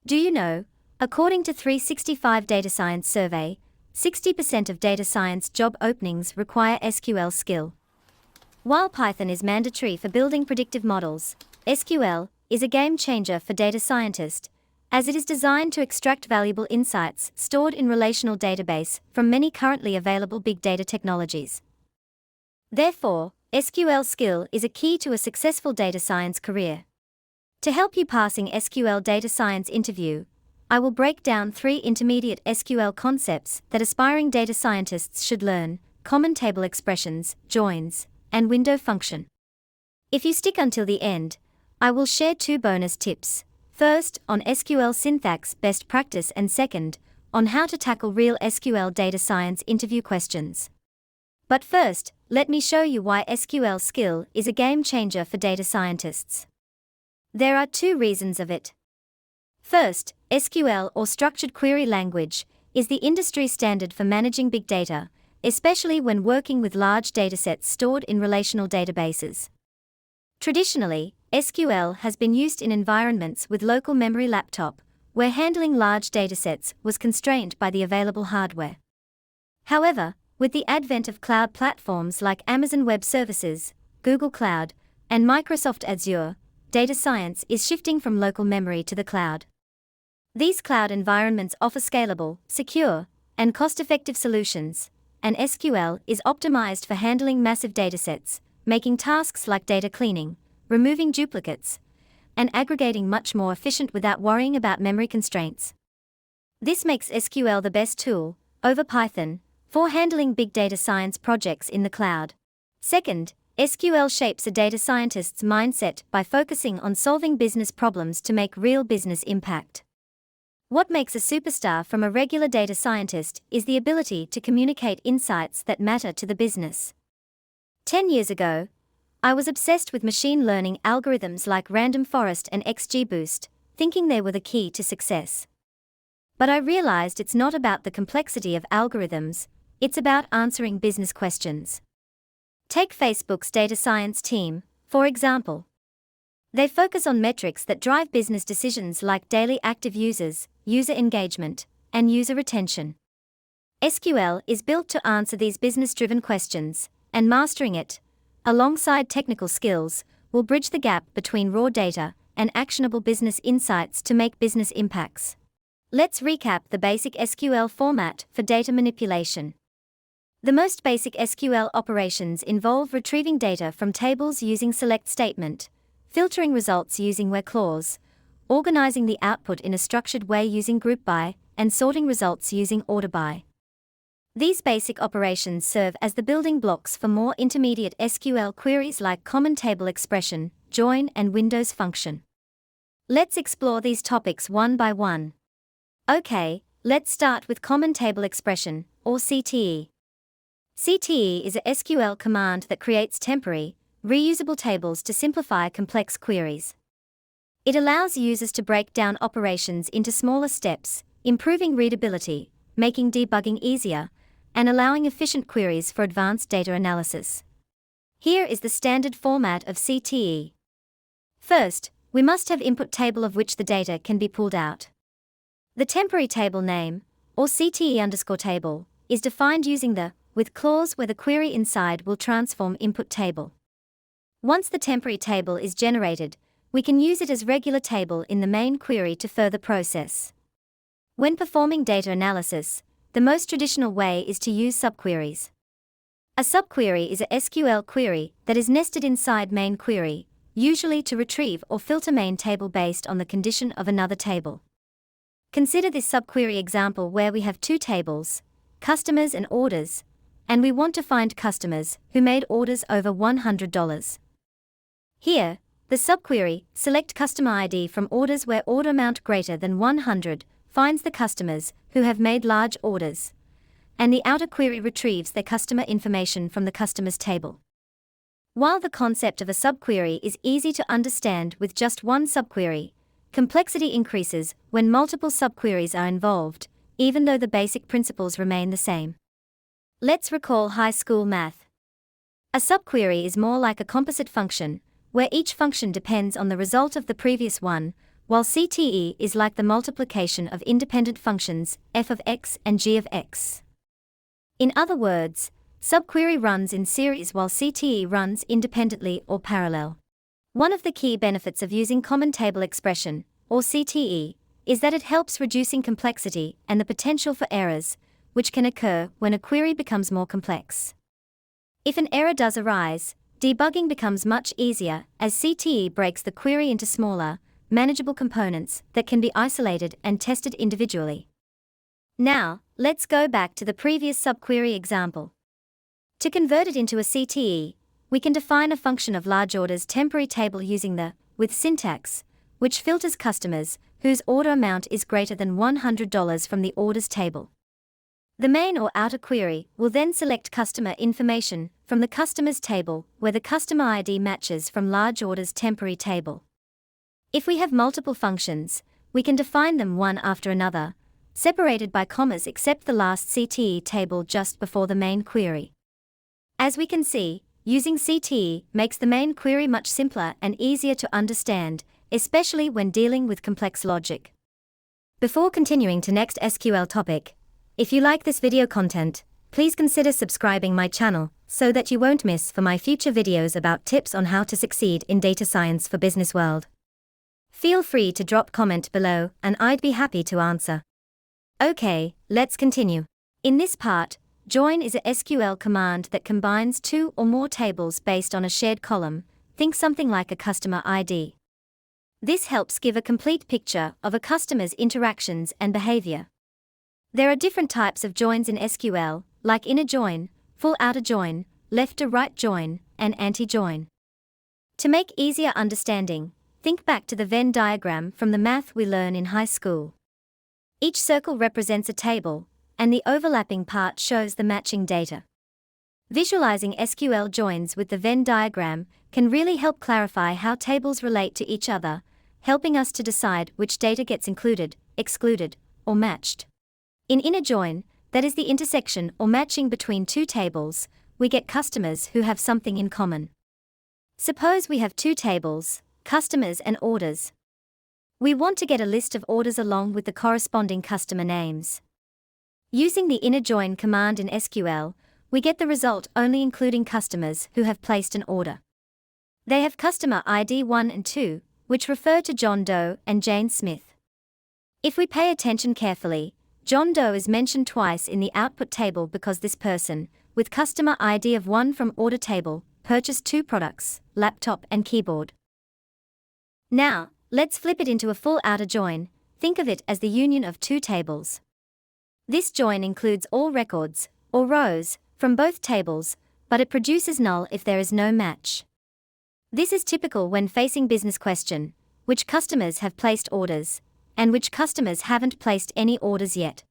Do you know, according to 365 Data Science Survey, 60% of data science job openings require SQL skill. While Python is mandatory for building predictive models, SQL is a game changer for data scientists, as it is designed to extract valuable insights stored in relational database from many currently available big data technologies. Therefore, SQL skill is a key to a successful data science career. To help you passing SQL data science interview, I will break down 3 intermediate SQL concepts that aspiring data scientists should learn: common table expressions, joins, and window function. If you stick until the end, I will share 2 bonus tips. First, on SQL syntax best practice, and second, on how to tackle real SQL data science interview questions. But first, let me show you why SQL skill is a game changer for data scientists. There are 2 reasons of it. First, SQL, or structured query language, is the industry standard for managing big data, especially when working with large datasets stored in relational databases. Traditionally, SQL has been used in environments with local memory laptop, where handling large datasets was constrained by the available hardware. However, with the advent of cloud platforms like Amazon Web Services, Google Cloud, and Microsoft Azure, data science is shifting from local memory to the cloud. These cloud environments offer scalable, secure, and cost-effective solutions, and SQL is optimized for handling massive datasets, making tasks like data cleaning, removing duplicates, and aggregating much more efficient without worrying about memory constraints. This makes SQL the best tool, over Python, for handling big data science projects in the cloud. Second, SQL shapes a data scientist's mindset by focusing on solving business problems to make real business impact. What makes a superstar from a regular data scientist is the ability to communicate insights that matter to the business. 10 years ago, I was obsessed with machine learning algorithms like random forest and XGBoost, thinking they were the key to success. But I realized it's not about the complexity of algorithms, it's about answering business questions. Take Facebook's data science team, for example. They focus on metrics that drive business decisions like daily active users, user engagement, and user retention. SQL is built to answer these business-driven questions, and mastering it, alongside technical skills, will bridge the gap between raw data and actionable business insights to make business impacts. Let's recap the basic SQL format for data manipulation. The most basic SQL operations involve retrieving data from tables using select statement, filtering results using where clause, organizing the output in a structured way using group by, and sorting results using order by. These basic operations serve as the building blocks for more intermediate SQL queries like common table expression, join, and windows function. Let's explore these topics one by one. Okay, let's start with common table expression, or CTE. CTE is a SQL command that creates temporary, reusable tables to simplify complex queries. It allows users to break down operations into smaller steps, improving readability, making debugging easier, and allowing efficient queries for advanced data analysis. Here is the standard format of CTE. First, we must have input table of which the data can be pulled out. The temporary table name, or CTE_table, is defined using the with clause where the query inside will transform input table. Once the temporary table is generated, we can use it as regular table in the main query to further process. When performing data analysis, the most traditional way is to use subqueries. A subquery is a SQL query that is nested inside main query, usually to retrieve or filter main table based on the condition of another table. Consider this subquery example where we have 2 tables, customers and orders, and we want to find customers who made orders over $100. Here, the subquery, select customer ID from orders where order amount greater than 100, finds the customers who have made large orders, and the outer query retrieves their customer information from the customers table. While the concept of a subquery is easy to understand with just one subquery, complexity increases when multiple subqueries are involved, even though the basic principles remain the same. Let's recall high school math. A subquery is more like a composite function, where each function depends on the result of the previous one, while CTE is like the multiplication of independent functions f of x and g of x. In other words, subquery runs in series while CTE runs independently or parallel. One of the key benefits of using Common Table Expression, or CTE, is that it helps reducing complexity and the potential for errors, which can occur when a query becomes more complex. If an error does arise, debugging becomes much easier as CTE breaks the query into smaller, manageable components that can be isolated and tested individually. Now, let's go back to the previous subquery example. To convert it into a CTE, we can define a function of large orders temporary table using the with syntax, which filters customers whose order amount is greater than $100 from the orders table. The main or outer query will then select customer information from the customers table where the customer ID matches from large orders temporary table. If we have multiple functions, we can define them one after another, separated by commas except the last CTE table just before the main query. As we can see, using CTE makes the main query much simpler and easier to understand, especially when dealing with complex logic. Before continuing to next SQL topic, if you like this video content, please consider subscribing my channel so that you won't miss for my future videos about tips on how to succeed in data science for business world. Feel free to drop comment below and I'd be happy to answer. Okay, let's continue. In this part, join is a SQL command that combines two or more tables based on a shared column. Think something like a customer ID. This helps give a complete picture of a customer's interactions and behavior. There are different types of joins in SQL, like inner join, full outer join, left to right join, and anti-join. To make easier understanding, think back to the Venn diagram from the math we learn in high school. Each circle represents a table, and the overlapping part shows the matching data. Visualizing SQL joins with the Venn diagram can really help clarify how tables relate to each other, helping us to decide which data gets included, excluded, or matched. In inner join, that is the intersection or matching between two tables, we get customers who have something in common. Suppose we have two tables, customers and orders. We want to get a list of orders along with the corresponding customer names. Using the inner join command in SQL, we get the result only including customers who have placed an order. They have customer ID 1 and 2, which refer to John Doe and Jane Smith. If we pay attention carefully, John Doe is mentioned twice in the output table because this person, with customer ID of 1 from order table, purchased 2 products, laptop and keyboard. Now, let's flip it into a full outer join. Think of it as the union of two tables. This join includes all records, or rows, from both tables, but it produces null if there is no match. This is typical when facing business question, which customers have placed orders, and which customers haven't placed any orders yet.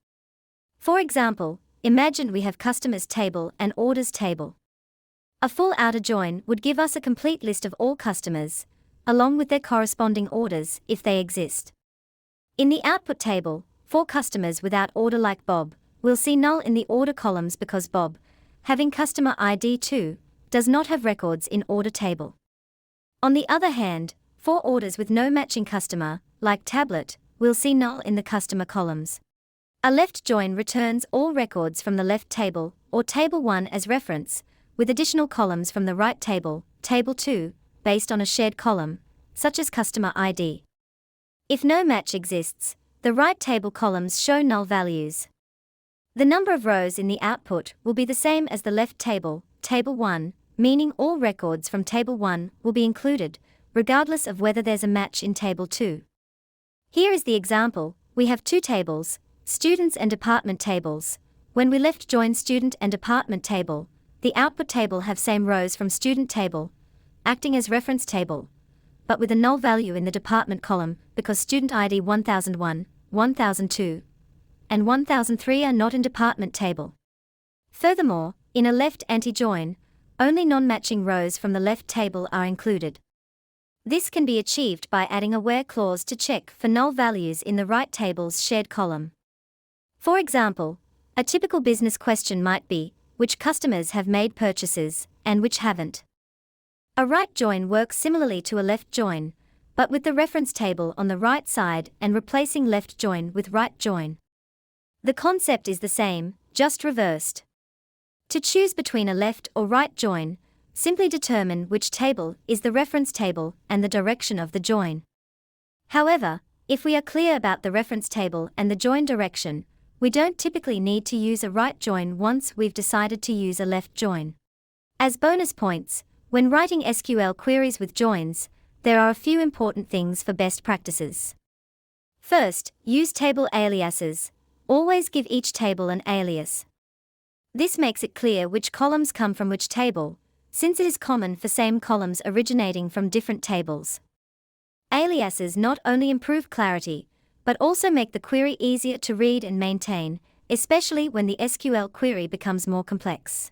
For example, imagine we have customers table and orders table. A full outer join would give us a complete list of all customers, along with their corresponding orders if they exist. In the output table, for customers without order like Bob, we'll see null in the order columns because Bob, having customer ID 2, does not have records in order table. On the other hand, for orders with no matching customer, like tablet, we'll see null in the customer columns. A left join returns all records from the left table, or table 1 as reference, with additional columns from the right table, table 2, based on a shared column, such as customer ID. If no match exists, the right table columns show null values. The number of rows in the output will be the same as the left table, table 1, meaning all records from table 1 will be included, regardless of whether there's a match in table 2. Here is the example. We have two tables, students and department tables. When we left join student and department table, the output table have same rows from student table, acting as reference table, but with a null value in the department column because student ID 1001, 1002, and 1003 are not in department table. Furthermore, in a left anti-join, only non-matching rows from the left table are included. This can be achieved by adding a where clause to check for null values in the right table's shared column. For example, a typical business question might be, which customers have made purchases, and which haven't? A right join works similarly to a left join, but with the reference table on the right side and replacing left join with right join. The concept is the same, just reversed. To choose between a left or right join, simply determine which table is the reference table and the direction of the join. However, if we are clear about the reference table and the join direction, we don't typically need to use a right join once we've decided to use a left join. As bonus points, when writing SQL queries with joins, there are a few important things for best practices. First, use table aliases. Always give each table an alias. This makes it clear which columns come from which table, since it is common for same columns originating from different tables. Aliases not only improve clarity, but also make the query easier to read and maintain, especially when the SQL query becomes more complex.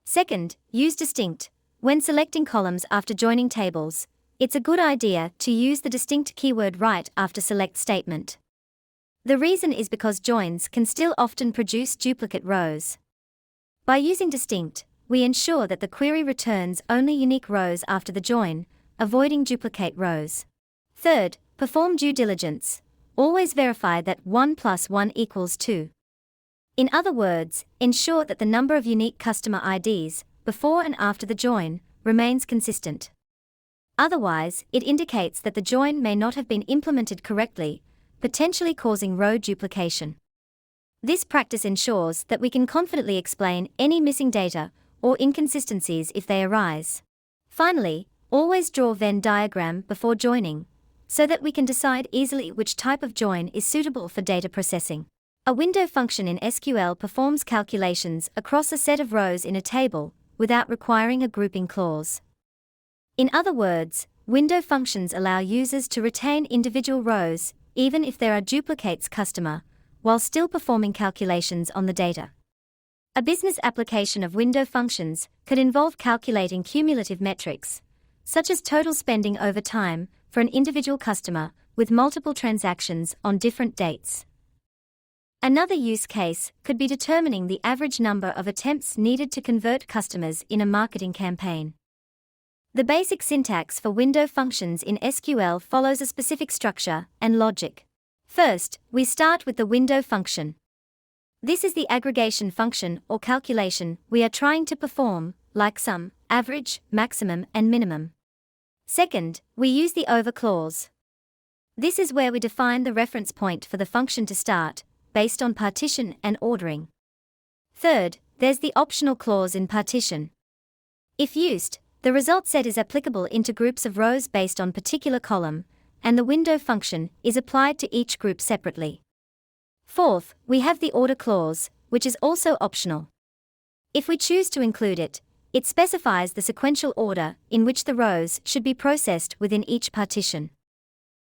Second, use distinct. When selecting columns after joining tables, it's a good idea to use the distinct keyword right after select statement. The reason is because joins can still often produce duplicate rows. By using distinct, we ensure that the query returns only unique rows after the join, avoiding duplicate rows. Third, perform due diligence. Always verify that 1 + 1 = 2. In other words, ensure that the number of unique customer IDs, before and after the join, remains consistent. Otherwise, it indicates that the join may not have been implemented correctly, potentially causing row duplication. This practice ensures that we can confidently explain any missing data or inconsistencies if they arise. Finally, always draw a Venn diagram before joining, so that we can decide easily which type of join is suitable for data processing. A window function in SQL performs calculations across a set of rows in a table, without requiring a grouping clause. In other words, window functions allow users to retain individual rows, even if there are duplicates customer, while still performing calculations on the data. A business application of window functions could involve calculating cumulative metrics, such as total spending over time, for an individual customer, with multiple transactions on different dates. Another use case could be determining the average number of attempts needed to convert customers in a marketing campaign. The basic syntax for window functions in SQL follows a specific structure and logic. First, we start with the window function. This is the aggregation function or calculation we are trying to perform, like sum, average, maximum, and minimum. Second, we use the over clause. This is where we define the reference point for the function to start, based on partition and ordering. Third, there's the optional clause in partition. If used, the result set is applicable into groups of rows based on particular column, and the window function is applied to each group separately. Fourth, we have the order clause, which is also optional. If we choose to include it, it specifies the sequential order in which the rows should be processed within each partition.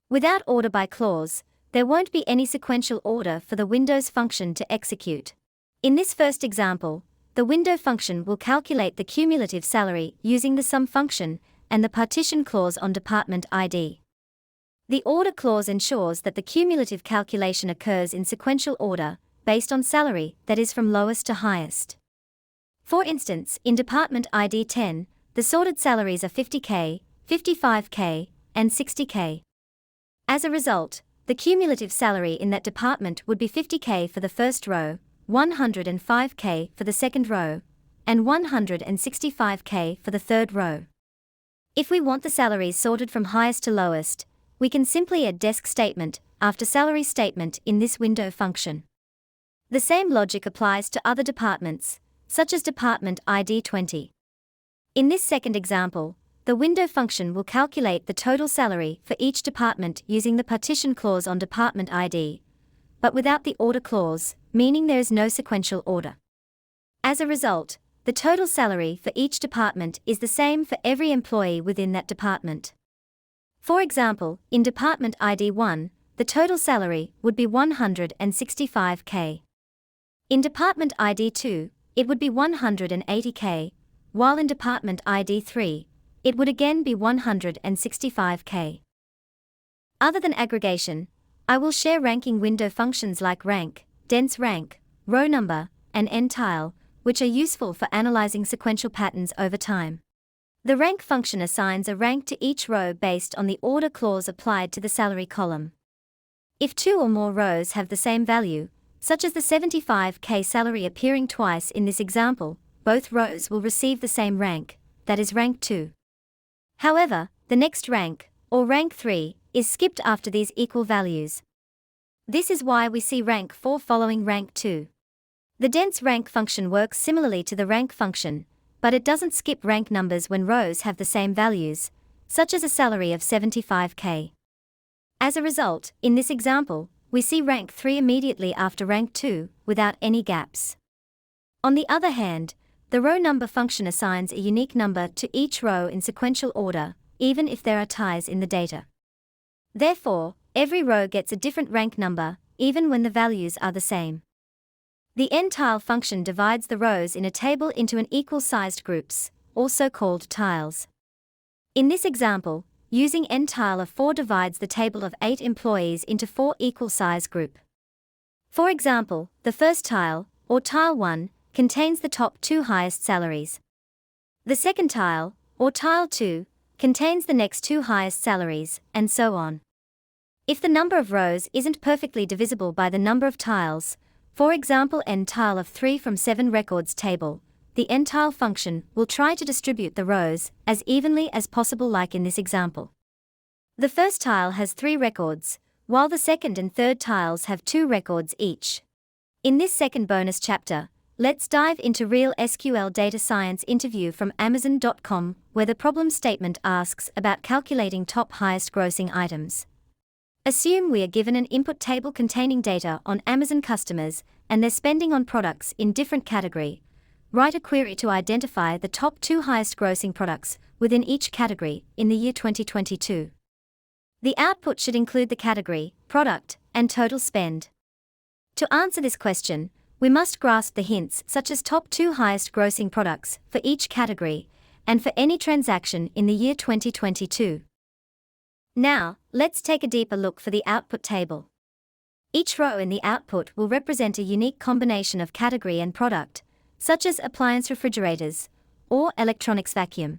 Without order by clause, there won't be any sequential order for the windows function to execute. In this first example, the window function will calculate the cumulative salary using the sum function and the partition clause on department ID. The order clause ensures that the cumulative calculation occurs in sequential order, based on salary that is from lowest to highest. For instance, in department ID 10, the sorted salaries are 50K, 55K, and 60K. As a result, the cumulative salary in that department would be 50K for the first row, 105K for the second row, and 165K for the third row. If we want the salaries sorted from highest to lowest, we can simply add desk statement after salary statement in this window function. The same logic applies to other departments, such as department ID 20. In this second example, the window function will calculate the total salary for each department using the partition clause on department ID, but without the order clause, meaning there is no sequential order. As a result, the total salary for each department is the same for every employee within that department. For example, in department ID 1, the total salary would be 165K. In department ID 2, it would be 180K, while in department ID 3, it would again be 165K. Other than aggregation, I will share ranking window functions like rank, dense rank, row number, and n-tile, which are useful for analyzing sequential patterns over time. The rank function assigns a rank to each row based on the order clause applied to the salary column. If two or more rows have the same value, such as the 75K salary appearing twice in this example, both rows will receive the same rank, that is rank 2. However, the next rank, or rank 3, is skipped after these equal values. This is why we see rank 4 following rank 2. The dense rank function works similarly to the rank function, but it doesn't skip rank numbers when rows have the same values, such as a salary of 75K. As a result, in this example, we see rank 3 immediately after rank 2, without any gaps. On the other hand, the row number function assigns a unique number to each row in sequential order, even if there are ties in the data. Therefore, every row gets a different rank number, even when the values are the same. The n-tile function divides the rows in a table into an equal-sized groups, also called tiles. In this example, using n-tile of 4 divides the table of 8 employees into 4 equal-size groups. For example, the first tile, or tile 1, contains the top 2 highest salaries. The second tile, or tile 2, contains the next 2 highest salaries, and so on. If the number of rows isn't perfectly divisible by the number of tiles, for example n-tile of 3 from 7 records table, the n-tile function will try to distribute the rows as evenly as possible like in this example. The first tile has 3 records, while the second and third tiles have 2 records each. In this second bonus chapter, let's dive into real SQL data science interview from Amazon.com, where the problem statement asks about calculating top highest grossing items. Assume we are given an input table containing data on Amazon customers and their spending on products in different category. Write a query to identify the top 2 highest grossing products within each category in the year 2022. The output should include the category, product, and total spend. To answer this question, we must grasp the hints such as top 2 highest grossing products for each category and for any transaction in the year 2022. Now, let's take a deeper look for the output table. Each row in the output will represent a unique combination of category and product, such as appliance refrigerators or electronics vacuum.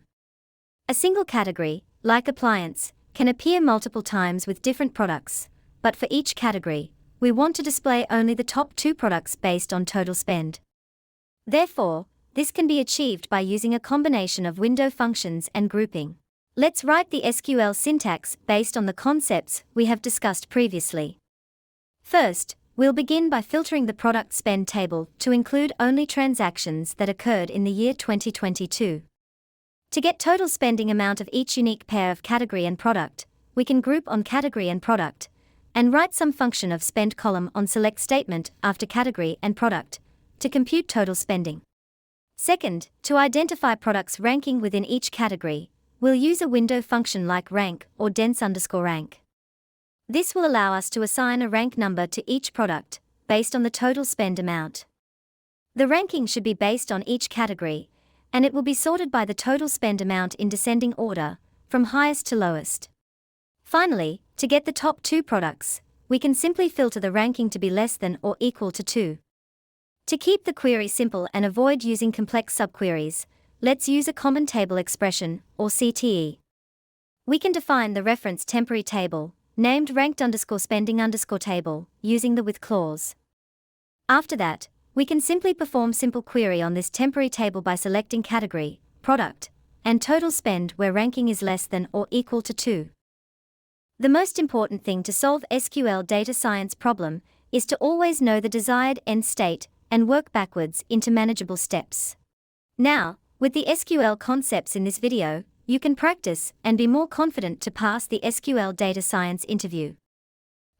A single category, like appliance, can appear multiple times with different products, but for each category, we want to display only the top 2 products based on total spend. Therefore, this can be achieved by using a combination of window functions and grouping. Let's write the SQL syntax based on the concepts we have discussed previously. First, we'll begin by filtering the product spend table to include only transactions that occurred in the year 2022. To get total spending amount of each unique pair of category and product, we can group on category and product, and write some function of spend column on select statement after category and product, to compute total spending. Second, to identify products ranking within each category, we'll use a window function like rank or dense_rank. This will allow us to assign a rank number to each product, based on the total spend amount. The ranking should be based on each category, and it will be sorted by the total spend amount in descending order, from highest to lowest. Finally, to get the top 2 products, we can simply filter the ranking to be less than or equal to 2. To keep the query simple and avoid using complex subqueries, let's use a common table expression, or CTE. We can define the reference temporary table, named ranked_spending_table, using the with clause. After that, we can simply perform simple query on this temporary table by selecting category, product, and total spend where ranking is less than or equal to 2. The most important thing to solve SQL data science problem is to always know the desired end state and work backwards into manageable steps. Now, with the SQL concepts in this video, you can practice and be more confident to pass the SQL data science interview.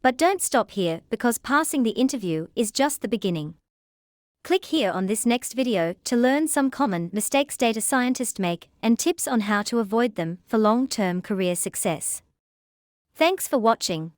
But don't stop here, because passing the interview is just the beginning. Click here on this next video to learn some common mistakes data scientists make and tips on how to avoid them for long-term career success. Thanks for watching.